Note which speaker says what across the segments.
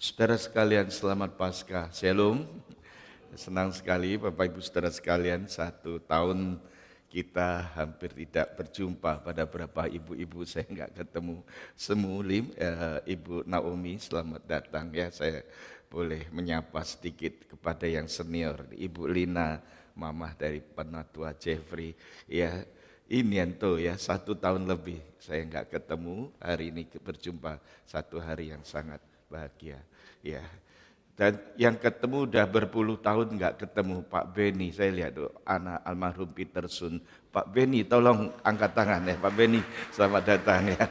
Speaker 1: Saudara sekalian, selamat Paskah. Shalom. Senang sekali Bapak Ibu Saudara sekalian, 1 tahun kita hampir tidak berjumpa. Pada beberapa ibu-ibu saya nggak ketemu. Semulim, Ibu Naomi, selamat datang ya. Saya boleh menyapa sedikit kepada yang senior, Ibu Lina, mamah dari penatua Jeffrey. Ya, ini ento ya, 1 tahun lebih saya nggak ketemu. Hari ini berjumpa, satu hari yang sangat bahagia. Ya, dan yang ketemu udah berpuluh tahun nggak ketemu Pak Beni. Saya lihat tuh anak almarhum Peterson. Pak Beni, tolong angkat tangan ya Pak Beni. Selamat datang ya.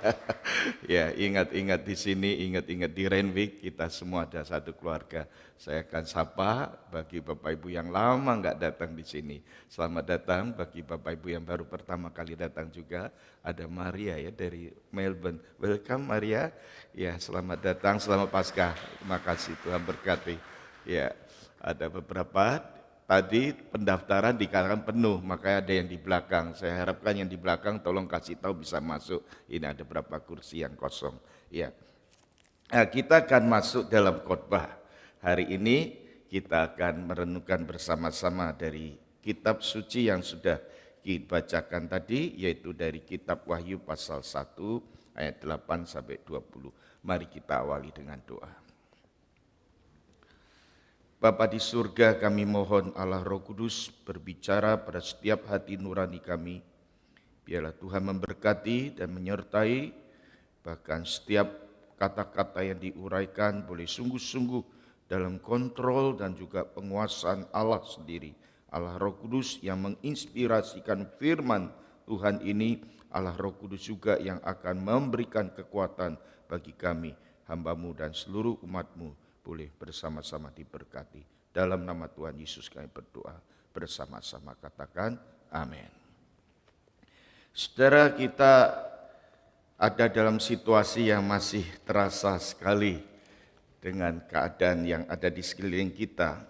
Speaker 1: Ya, ingat-ingat di sini, ingat-ingat di Renwick, kita semua ada satu keluarga. Saya akan sapa bagi Bapak Ibu yang lama nggak datang di sini. Selamat datang bagi Bapak Ibu yang baru pertama kali datang juga. Ada Maria ya dari Melbourne. Welcome Maria. Ya, selamat datang, selamat Paskah. Terima kasih, Tuhan berkati. Ya, ada beberapa tadi pendaftaran dikatakan penuh, makanya ada yang di belakang. Saya harapkan yang di belakang tolong kasih tahu bisa masuk. Ini ada berapa kursi yang kosong. Ya, nah, kita akan masuk dalam khotbah. Hari ini kita akan merenungkan bersama-sama dari kitab suci yang sudah dibacakan tadi, yaitu dari kitab Wahyu pasal 1 ayat 8 sampai 20. Mari kita awali dengan doa. Bapa di surga, kami mohon Allah Roh Kudus berbicara pada setiap hati nurani kami. Biarlah Tuhan memberkati dan menyertai, bahkan setiap kata-kata yang diuraikan boleh sungguh-sungguh dalam kontrol dan juga penguasaan Allah sendiri. Allah Roh Kudus yang menginspirasikan firman Tuhan ini, Allah Roh Kudus juga yang akan memberikan kekuatan bagi kami, hamba-Mu dan seluruh umat-Mu, boleh bersama-sama diberkati. Dalam nama Tuhan Yesus kami berdoa, bersama-sama katakan amin. Saudara, kita ada dalam situasi yang masih terasa sekali dengan keadaan yang ada di sekeliling kita.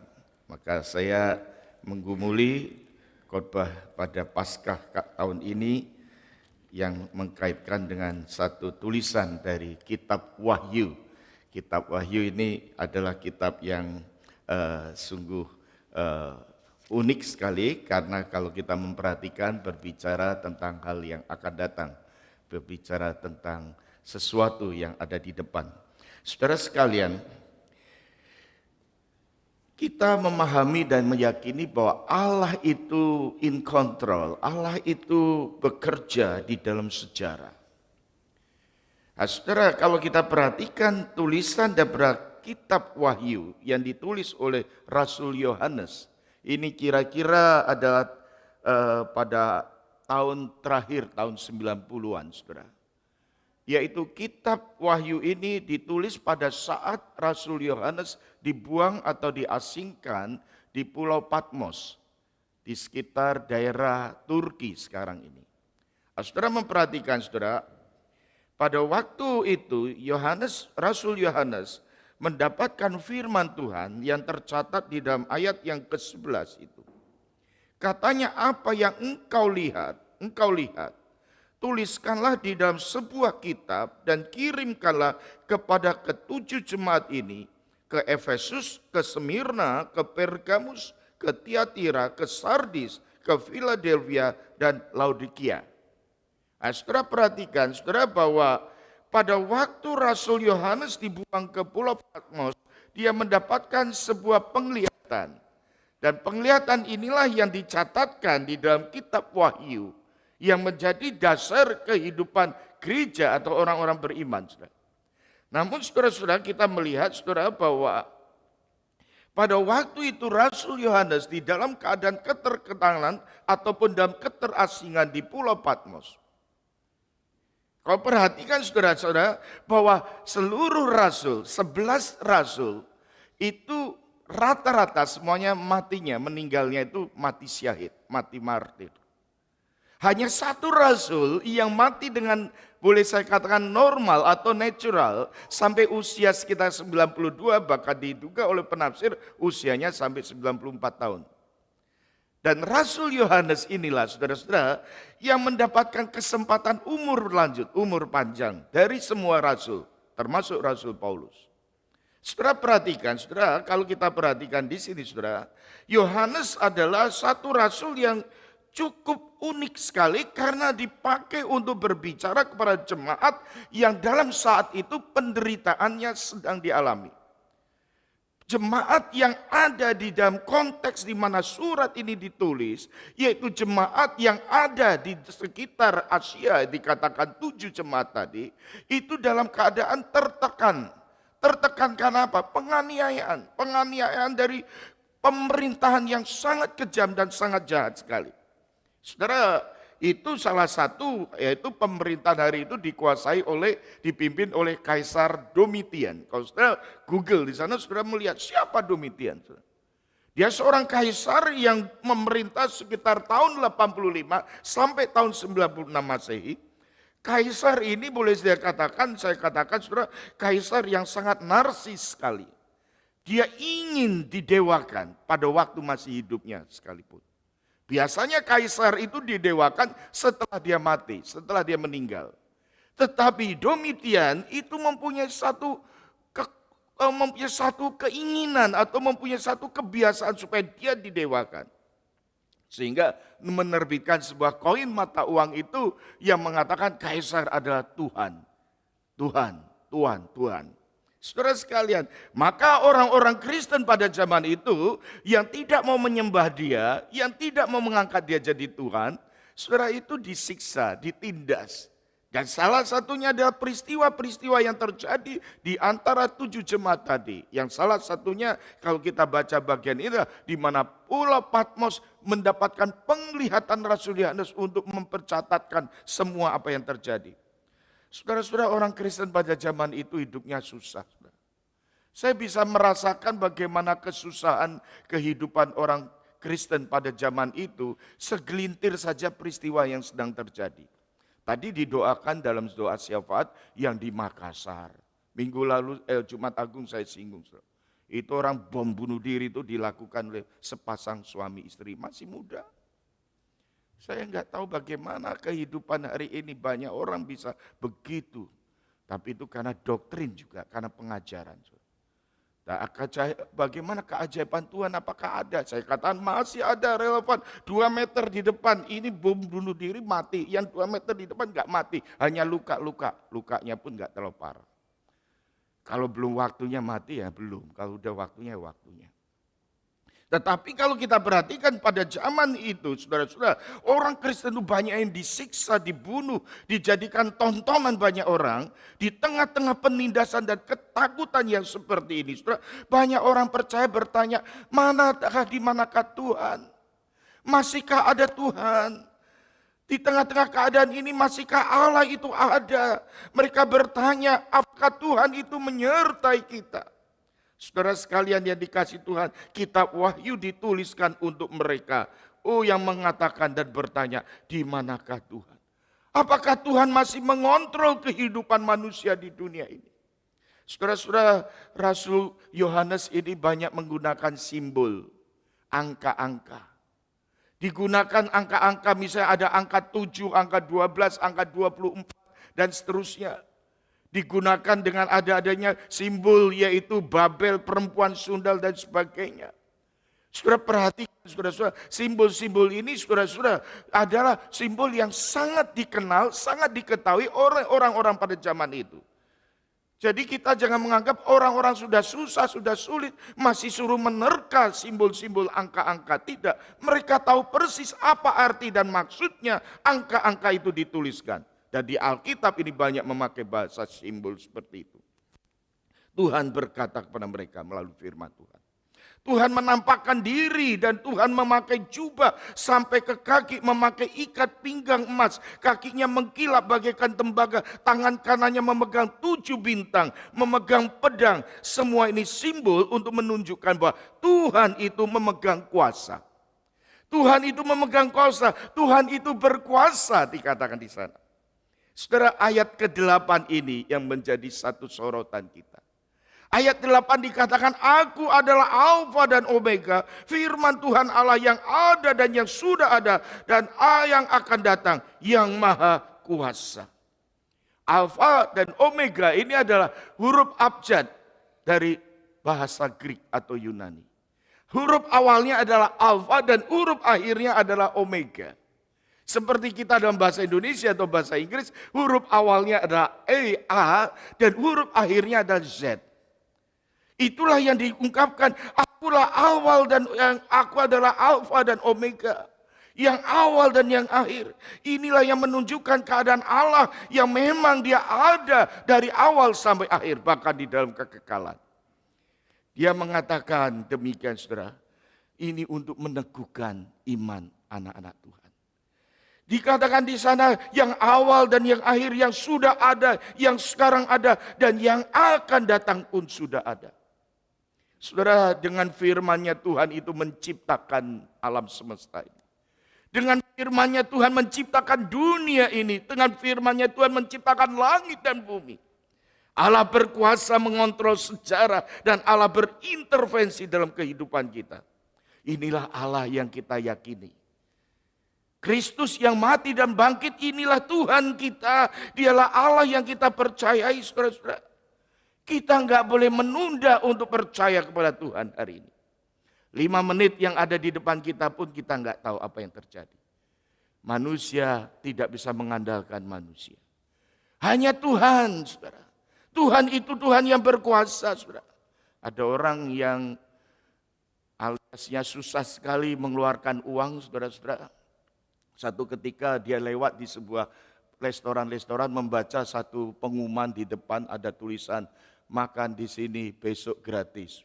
Speaker 1: Maka saya menggumuli khotbah pada Paskah tahun ini yang mengkaitkan dengan satu tulisan dari kitab Wahyu. Kitab Wahyu ini adalah kitab yang sungguh unik sekali, karena kalau kita memperhatikan berbicara tentang hal yang akan datang, berbicara tentang sesuatu yang ada di depan. Saudara sekalian, kita memahami dan meyakini bahwa Allah itu in control, Allah itu bekerja di dalam sejarah. Nah, saudara, kalau kita perhatikan tulisan dari kitab Wahyu yang ditulis oleh Rasul Yohanes, ini kira-kira adalah pada tahun terakhir, tahun 90-an, saudara. Yaitu kitab Wahyu ini ditulis pada saat Rasul Yohanes dibuang atau diasingkan di Pulau Patmos, di sekitar daerah Turki sekarang ini. Nah, saudara memperhatikan, saudara, pada waktu itu Rasul Yohanes mendapatkan firman Tuhan yang tercatat di dalam ayat yang ke-11 itu. Katanya, apa yang engkau lihat, tuliskanlah di dalam sebuah kitab dan kirimkanlah kepada ketujuh jemaat ini, ke Efesus, ke Smyrna, ke Pergamus, ke Tiatira, ke Sardis, ke Philadelphia dan Laodikia. Nah, saudara perhatikan, saudara, bahwa pada waktu Rasul Yohanes dibuang ke Pulau Patmos, dia mendapatkan sebuah penglihatan. Dan penglihatan inilah yang dicatatkan di dalam kitab Wahyu, yang menjadi dasar kehidupan gereja atau orang-orang beriman, saudara. Namun saudara-saudara, kita melihat, saudara, bahwa pada waktu itu Rasul Yohanes di dalam keadaan keterketanan ataupun dalam keterasingan di Pulau Patmos. Kau perhatikan, saudara-saudara, bahwa seluruh rasul, 11 rasul, itu rata-rata semuanya matinya, meninggalnya itu mati syahid, mati martir. Hanya satu rasul yang mati dengan, boleh saya katakan, normal atau natural, sampai usia sekitar 92, bahkan diduga oleh penafsir usianya sampai 94 tahun. Dan Rasul Yohanes inilah, saudara-saudara, yang mendapatkan kesempatan umur berlanjut, umur panjang dari semua rasul, termasuk Rasul Paulus. Saudara perhatikan, saudara, kalau kita perhatikan di sini, saudara, Yohanes adalah satu rasul yang cukup unik sekali karena dipakai untuk berbicara kepada jemaat yang dalam saat itu penderitaannya sedang dialami. Jemaat yang ada di dalam konteks di mana surat ini ditulis, yaitu jemaat yang ada di sekitar Asia, dikatakan 7 jemaat tadi, itu dalam keadaan tertekan. Tertekan karena apa? Penganiayaan. Penganiayaan dari pemerintahan yang sangat kejam dan sangat jahat sekali. Saudara, itu salah satu, yaitu pemerintahan hari itu dipimpin oleh Kaisar Domitian. Kalau saudara Google di sana, saudara melihat siapa Domitian. Dia seorang kaisar yang memerintah sekitar tahun 85 sampai tahun 96 Masehi. Kaisar ini boleh saya katakan saudara, kaisar yang sangat narsis sekali. Dia ingin didewakan pada waktu masih hidupnya sekalipun. Biasanya kaisar itu didewakan setelah dia mati, setelah dia meninggal. Tetapi Domitian itu mempunyai satu keinginan atau mempunyai satu kebiasaan supaya dia didewakan. Sehingga menerbitkan sebuah koin mata uang itu yang mengatakan kaisar adalah Tuhan. Tuhan, Tuhan, Tuhan. Saudara sekalian, maka orang-orang Kristen pada zaman itu yang tidak mau menyembah dia, yang tidak mau mengangkat dia jadi Tuhan, saudara itu disiksa, ditindas. Dan salah satunya adalah peristiwa-peristiwa yang terjadi di antara 7 jemaat tadi. Yang salah satunya kalau kita baca bagian ini di mana Pulau Patmos mendapatkan penglihatan Rasul Yohanes untuk mempercatatkan semua apa yang terjadi. Saudara-saudara, orang Kristen pada zaman itu hidupnya susah. Saya bisa merasakan bagaimana kesusahan kehidupan orang Kristen pada zaman itu, segelintir saja peristiwa yang sedang terjadi. Tadi didoakan dalam doa syafaat yang di Makassar. Minggu lalu, Jumat Agung saya singgung. Itu orang bom bunuh diri itu dilakukan oleh sepasang suami istri, masih muda. Saya nggak tahu bagaimana kehidupan hari ini, banyak orang bisa begitu. Tapi itu karena doktrin juga, karena pengajaran. Nah, bagaimana keajaiban Tuhan, apakah ada? Saya katakan masih ada relevan. 2 meter di depan, ini bom bunuh diri mati. Yang 2 meter di depan nggak mati, hanya luka-luka. Lukanya pun nggak terlalu parah. Kalau belum waktunya mati ya belum, kalau udah waktunya ya waktunya. Tetapi kalau kita perhatikan pada zaman itu, saudara-saudara, orang Kristen itu banyak yang disiksa, dibunuh, dijadikan tontonan banyak orang. Di tengah-tengah penindasan dan ketakutan yang seperti ini, saudara, banyak orang percaya bertanya, di manakah Tuhan? Masihkah ada Tuhan? Di tengah-tengah keadaan ini masihkah Allah itu ada? Mereka bertanya, apakah Tuhan itu menyertai kita? Saudara sekalian yang dikasih Tuhan, kitab Wahyu dituliskan untuk mereka. Oh, yang mengatakan dan bertanya, di manakah Tuhan? Apakah Tuhan masih mengontrol kehidupan manusia di dunia ini? Saudara-saudara, Rasul Yohanes ini banyak menggunakan simbol, angka-angka. Digunakan angka-angka, misalnya ada angka 7, angka 12, angka 24, dan seterusnya. Digunakan dengan adanya simbol yaitu Babel, perempuan sundal dan sebagainya. Saudara perhatikan, saudara-saudara, simbol-simbol ini saudara-saudara adalah simbol yang sangat dikenal, sangat diketahui oleh orang-orang pada zaman itu. Jadi kita jangan menganggap orang-orang sudah susah, sudah sulit, masih suruh menerka simbol-simbol angka-angka. Tidak, mereka tahu persis apa arti dan maksudnya angka-angka itu dituliskan. Dan di Alkitab ini banyak memakai bahasa simbol seperti itu. Tuhan berkata kepada mereka melalui firman Tuhan. Tuhan menampakkan diri dan Tuhan memakai jubah sampai ke kaki, memakai ikat pinggang emas. Kakinya mengkilap bagaikan tembaga, tangan kanannya memegang 7 bintang, memegang pedang. Semua ini simbol untuk menunjukkan bahwa Tuhan itu memegang kuasa. Tuhan itu memegang kuasa, Tuhan itu berkuasa dikatakan di sana. Saudara, ayat ke-8 ini yang menjadi satu sorotan kita. Ayat 8 dikatakan, aku adalah Alfa dan Omega, firman Tuhan Allah yang ada dan yang sudah ada, dan yang akan datang, yang maha kuasa. Alfa dan Omega ini adalah huruf abjad dari bahasa Greek atau Yunani. Huruf awalnya adalah alfa dan huruf akhirnya adalah omega. Seperti kita dalam bahasa Indonesia atau bahasa Inggris, huruf awalnya adalah E, A, dan huruf akhirnya adalah Z. Itulah yang diungkapkan, akulah awal dan yang aku adalah alfa dan omega. Yang awal dan yang akhir. Inilah yang menunjukkan keadaan Allah yang memang dia ada dari awal sampai akhir, bahkan di dalam kekekalan. Dia mengatakan demikian, saudara, ini untuk meneguhkan iman anak-anak Tuhan. Dikatakan di sana yang awal dan yang akhir, yang sudah ada, yang sekarang ada, dan yang akan datang pun sudah ada. Saudara, dengan firman-Nya Tuhan itu menciptakan alam semesta ini. Dengan firman-Nya Tuhan menciptakan dunia ini. Dengan firman-Nya Tuhan menciptakan langit dan bumi. Allah berkuasa mengontrol sejarah dan Allah berintervensi dalam kehidupan kita. Inilah Allah yang kita yakini. Kristus yang mati dan bangkit, inilah Tuhan kita. Dialah Allah yang kita percayai, saudara-saudara. Kita nggak boleh menunda untuk percaya kepada Tuhan hari ini. 5 menit yang ada di depan kita pun kita nggak tahu apa yang terjadi. Manusia tidak bisa mengandalkan manusia. Hanya Tuhan, saudara. Tuhan itu Tuhan yang berkuasa, saudara. Ada orang yang aliasnya susah sekali mengeluarkan uang, saudara-saudara. Satu ketika dia lewat di sebuah restoran membaca satu pengumuman di depan, ada tulisan makan di sini besok gratis.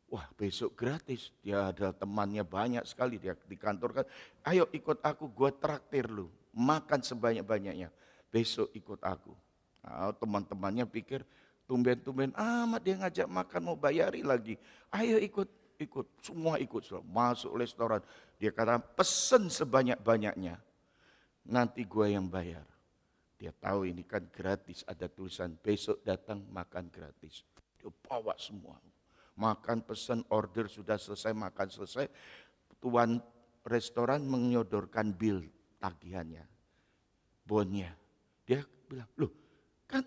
Speaker 1: Wah, besok gratis. Dia ada temannya banyak sekali, dia di kantor kan. Ayo ikut aku, gue traktir lu. Makan sebanyak-banyaknya. Besok ikut aku. Nah, teman-temannya pikir tumben-tumben amat dia ngajak makan, mau bayari lagi. Ayo ikut. Semua ikut. Masuk restoran. Dia kata pesen sebanyak-banyaknya. Nanti gue yang bayar. Dia tahu ini kan gratis. Ada tulisan besok datang makan gratis. Dia bawa semua. Makan, pesan, order sudah selesai, makan selesai. Tuan restoran menyodorkan bil tagihannya, bonnya. Dia bilang, loh kan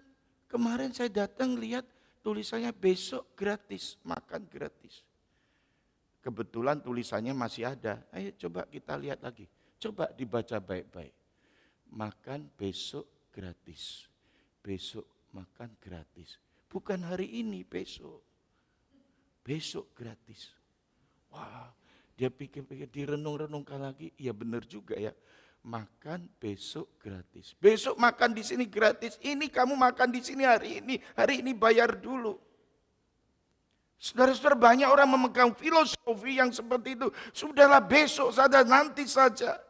Speaker 1: kemarin saya datang lihat tulisannya besok gratis, makan gratis. Kebetulan tulisannya masih ada. Ayo coba kita lihat lagi. Coba dibaca baik-baik. Makan besok gratis. Besok makan gratis. Bukan hari ini, besok. Besok gratis. Wah, dia pikir-pikir, direnung-renungkan lagi. Iya benar juga ya. Makan besok gratis. Besok makan di sini gratis. Ini kamu makan di sini hari ini. Hari ini bayar dulu. Saudara-saudara, banyak orang memegang filosofi yang seperti itu. Sudahlah besok saja, nanti saja.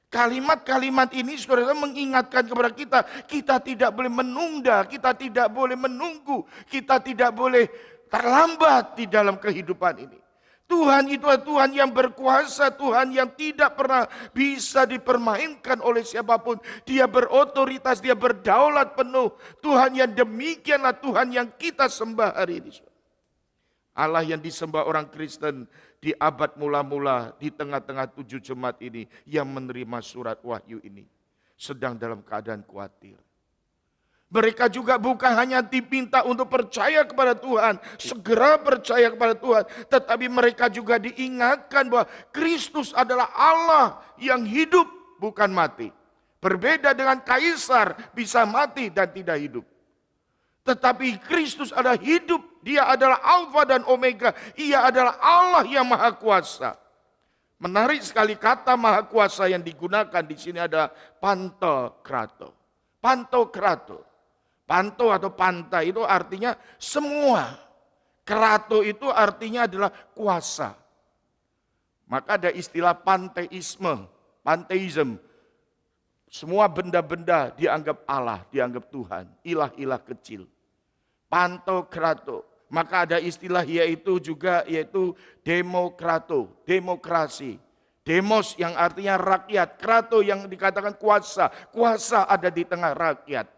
Speaker 1: Kalimat-kalimat ini saudara mengingatkan kepada kita. Kita tidak boleh menunda, kita tidak boleh menunggu. Kita tidak boleh terlambat di dalam kehidupan ini. Tuhan itu adalah Tuhan yang berkuasa, Tuhan yang tidak pernah bisa dipermainkan oleh siapapun. Dia berotoritas, dia berdaulat penuh. Tuhan yang demikianlah Tuhan yang kita sembah hari ini. Allah yang disembah orang Kristen di abad mula-mula di tengah-tengah 7 jemaat ini yang menerima surat wahyu ini sedang dalam keadaan khawatir. Mereka juga bukan hanya diminta untuk percaya kepada Tuhan, segera percaya kepada Tuhan, tetapi mereka juga diingatkan bahwa Kristus adalah Allah yang hidup bukan mati. Berbeda dengan kaisar bisa mati dan tidak hidup. Tetapi Kristus adalah hidup, dia adalah Alfa dan Omega, ia adalah Allah yang Maha Kuasa. Menarik sekali kata Maha Kuasa yang digunakan di sini ada pantokrator. Pantokrator. Panto atau pantai itu artinya semua. Krato itu artinya adalah kuasa. Maka ada istilah panteisme, panteism. Semua benda-benda dianggap Allah, dianggap Tuhan, ilah-ilah kecil. Pantokrato. Maka ada istilah yaitu demokrato, demokrasi. Demos yang artinya rakyat, krato yang dikatakan kuasa. Kuasa ada di tengah rakyat.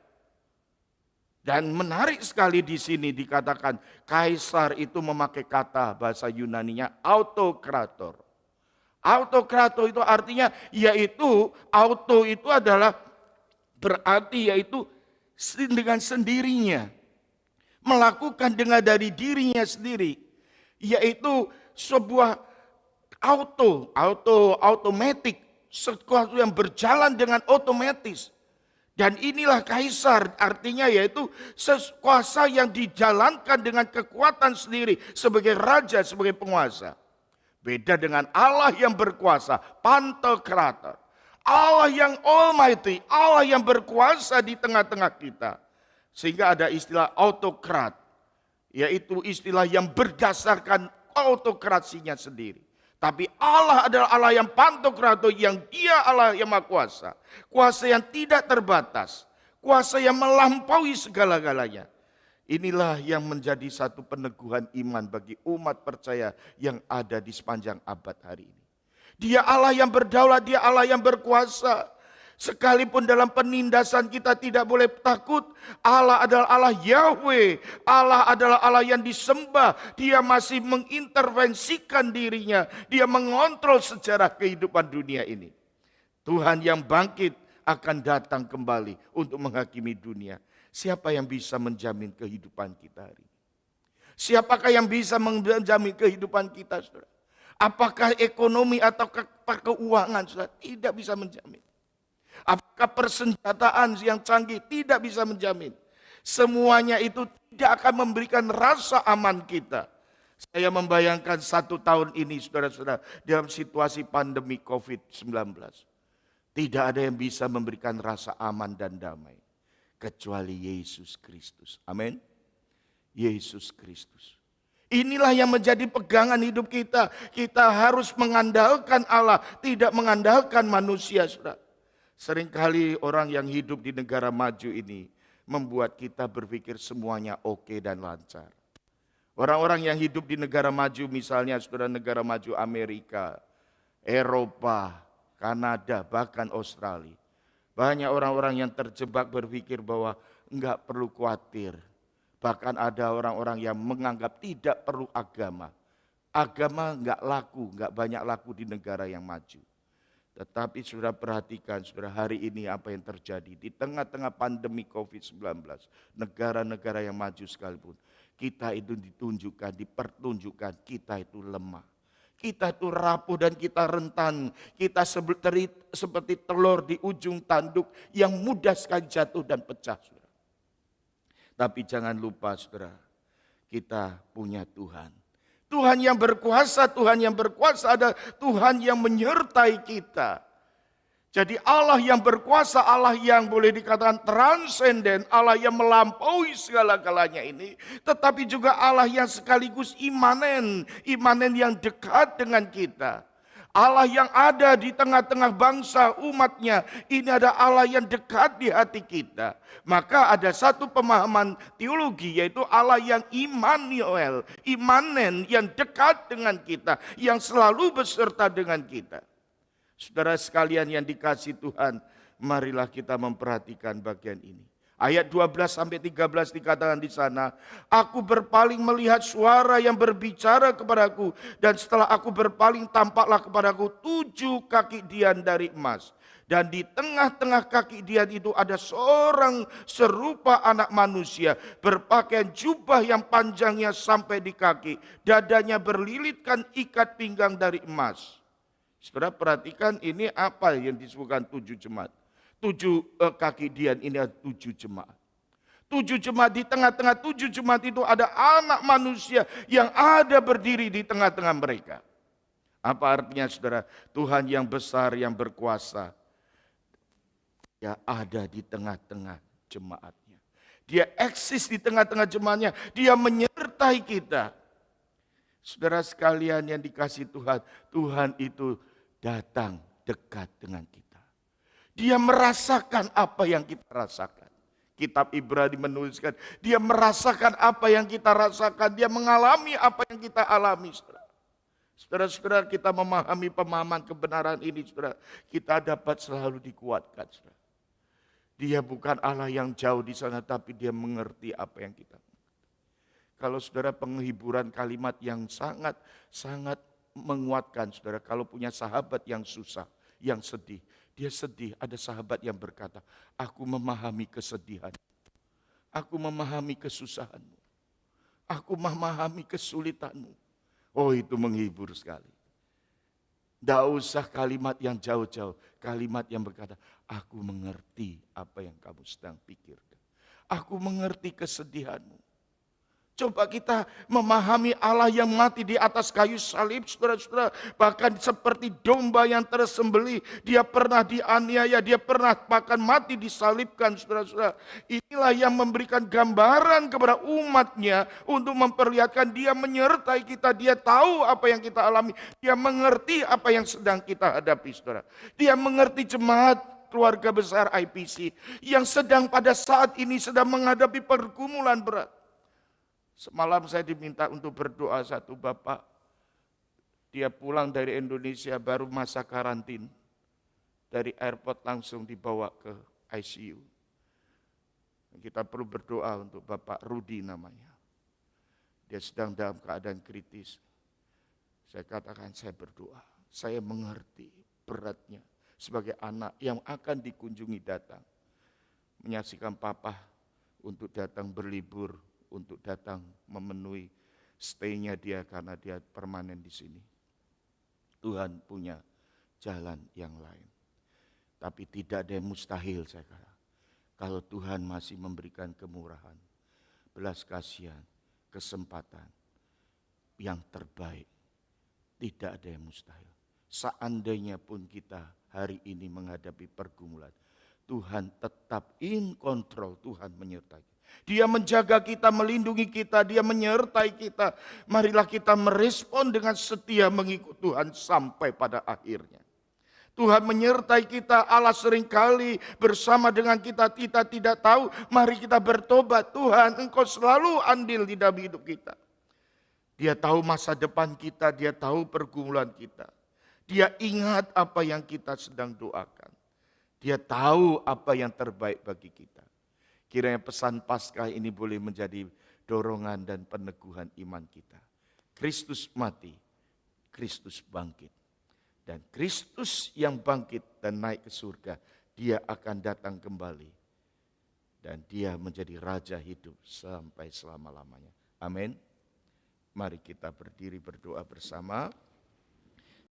Speaker 1: Dan menarik sekali di sini dikatakan kaisar itu memakai kata bahasa Yunaninya autokrator. Autokrator itu artinya yaitu auto itu adalah berarti yaitu dengan sendirinya. melakukan dengan dari dirinya sendiri, yaitu sebuah otomatik, sesuatu yang berjalan dengan otomatis. Dan inilah kaisar, artinya yaitu kuasa yang dijalankan dengan kekuatan sendiri sebagai raja, sebagai penguasa. Beda dengan Allah yang berkuasa, Pantokrator. Allah yang almighty, Allah yang berkuasa di tengah-tengah kita. Sehingga ada istilah autokrat, yaitu istilah yang berdasarkan autokrasinya sendiri. Tapi Allah adalah Allah yang pantokrator, yang Dia Allah yang maha kuasa. Kuasa yang tidak terbatas, kuasa yang melampaui segala-galanya. Inilah yang menjadi satu peneguhan iman bagi umat percaya yang ada di sepanjang abad hari ini. Dia Allah yang berdaulat, Dia Allah yang berkuasa. Sekalipun dalam penindasan kita tidak boleh takut. Allah adalah Allah Yahweh. Allah adalah Allah yang disembah. Dia masih mengintervensikan dirinya. Dia mengontrol sejarah kehidupan dunia ini. Tuhan yang bangkit akan datang kembali untuk menghakimi dunia. Siapa yang bisa menjamin kehidupan kita hari ini? Siapakah yang bisa menjamin kehidupan kita, saudara? Apakah ekonomi atau keuangan, saudara? Tidak bisa menjamin. Apakah persenjataan yang canggih? Tidak bisa menjamin. Semuanya itu tidak akan memberikan rasa aman kita. Saya membayangkan 1 tahun ini, saudara-saudara, dalam situasi pandemi COVID-19. Tidak ada yang bisa memberikan rasa aman dan damai. Kecuali Yesus Kristus. Amin. Yesus Kristus. Inilah yang menjadi pegangan hidup kita. Kita harus mengandalkan Allah, tidak mengandalkan manusia, saudara. Seringkali orang yang hidup di negara maju ini membuat kita berpikir semuanya oke dan lancar. Orang-orang yang hidup di negara maju, misalnya saudara, negara maju Amerika, Eropa, Kanada, bahkan Australia. Banyak orang-orang yang terjebak berpikir bahwa enggak perlu khawatir. Bahkan ada orang-orang yang menganggap tidak perlu agama. Agama enggak laku, enggak banyak laku di negara yang maju. Tetapi saudara perhatikan, saudara, hari ini apa yang terjadi di tengah-tengah pandemi COVID-19, negara-negara yang maju sekalipun, kita itu dipertunjukkan kita itu lemah. Kita itu rapuh dan kita rentan, kita seperti telur di ujung tanduk yang mudah sekali jatuh dan pecah, saudara. Tapi jangan lupa, saudara, kita punya Tuhan. Tuhan yang berkuasa adalah Tuhan yang menyertai kita. Jadi Allah yang berkuasa, Allah yang boleh dikatakan transenden, Allah yang melampaui segala-galanya ini. Tetapi juga Allah yang sekaligus imanen yang dekat dengan kita. Allah yang ada di tengah-tengah bangsa umatnya, ini ada Allah yang dekat di hati kita. Maka ada satu pemahaman teologi, yaitu Allah yang Immanuel, imanen, yang dekat dengan kita, yang selalu beserta dengan kita. Saudara sekalian yang dikasihi Tuhan, marilah kita memperhatikan bagian ini. Ayat 12-13 dikatakan di sana, aku berpaling melihat suara yang berbicara kepadaku, dan setelah aku berpaling tampaklah kepadaku 7 kaki dian dari emas. Dan di tengah-tengah kaki dian itu ada seorang serupa anak manusia, berpakaian jubah yang panjangnya sampai di kaki, dadanya berlilitkan ikat pinggang dari emas. Saudara perhatikan, ini apa yang disebutkan 7 jemaat. 7 kaki dian ini ada 7 jemaat. 7 jemaat, di tengah-tengah 7 jemaat itu ada anak manusia yang ada berdiri di tengah-tengah mereka. Apa artinya, saudara? Tuhan yang besar, yang berkuasa, Dia ada di tengah-tengah jemaatnya. Dia eksis di tengah-tengah jemaatnya. Dia menyertai kita. Saudara sekalian yang dikasihi Tuhan, Tuhan itu datang dekat dengan kita. Dia merasakan apa yang kita rasakan. Kitab Ibrani menuliskan, dia merasakan apa yang kita rasakan. Dia mengalami apa yang kita alami, saudara. Saudara-saudara, kita memahami pemahaman kebenaran ini, saudara, kita dapat selalu dikuatkan, saudara. Dia bukan Allah yang jauh di sana, tapi Dia mengerti apa yang kita mengerti. Kalau saudara, penghiburan kalimat yang sangat menguatkan, saudara, kalau punya sahabat yang susah, yang sedih, dia sedih, ada sahabat yang berkata, aku memahami kesedihan, aku memahami kesusahanmu. Aku memahami kesulitanmu. Oh, itu menghibur sekali. Tidak usah kalimat yang jauh-jauh. Kalimat yang berkata, aku mengerti apa yang kamu sedang pikirkan. Aku mengerti kesedihanmu. Coba kita memahami Allah yang mati di atas kayu salib, saudara-saudara. Bahkan seperti domba yang tersembelih. Dia pernah dianiaya, dia pernah bahkan mati disalibkan, saudara-saudara. Inilah yang memberikan gambaran kepada umatnya untuk memperlihatkan dia menyertai kita. Dia tahu apa yang kita alami. Dia mengerti apa yang sedang kita hadapi, saudara. Dia mengerti jemaat keluarga besar IPC yang sedang pada saat ini sedang menghadapi pergumulan berat. Semalam saya diminta untuk berdoa satu bapak. Dia pulang dari Indonesia baru masa karantin. Dari airport langsung dibawa ke ICU. Kita perlu berdoa untuk Bapak Rudi namanya. Dia sedang dalam keadaan kritis. Saya katakan saya berdoa. Saya mengerti beratnya sebagai anak yang akan dikunjungi datang. Menyaksikan papa untuk datang berlibur. Untuk datang memenuhi stay-nya dia karena dia permanen di sini. Tuhan punya jalan yang lain. Tapi tidak ada yang mustahil saya kata. Kalau Tuhan masih memberikan kemurahan, belas kasihan, kesempatan yang terbaik. Tidak ada yang mustahil. Seandainya pun kita hari ini menghadapi pergumulan, Tuhan tetap in control, Tuhan menyertai. Dia menjaga kita, melindungi kita, dia menyertai kita. Marilah kita merespon dengan setia mengikut Tuhan sampai pada akhirnya. Tuhan menyertai kita, Allah seringkali bersama dengan kita, kita tidak tahu. Mari kita bertobat, Tuhan Engkau selalu andil di dalam hidup kita. Dia tahu masa depan kita, dia tahu pergumulan kita. Dia ingat apa yang kita sedang doakan. Dia tahu apa yang terbaik bagi kita. Kiranya pesan Paskah ini boleh menjadi dorongan dan peneguhan iman kita. Kristus mati, Kristus bangkit. Dan Kristus yang bangkit dan naik ke surga, dia akan datang kembali. Dan dia menjadi raja hidup sampai selama-lamanya. Amin. Mari kita berdiri berdoa bersama.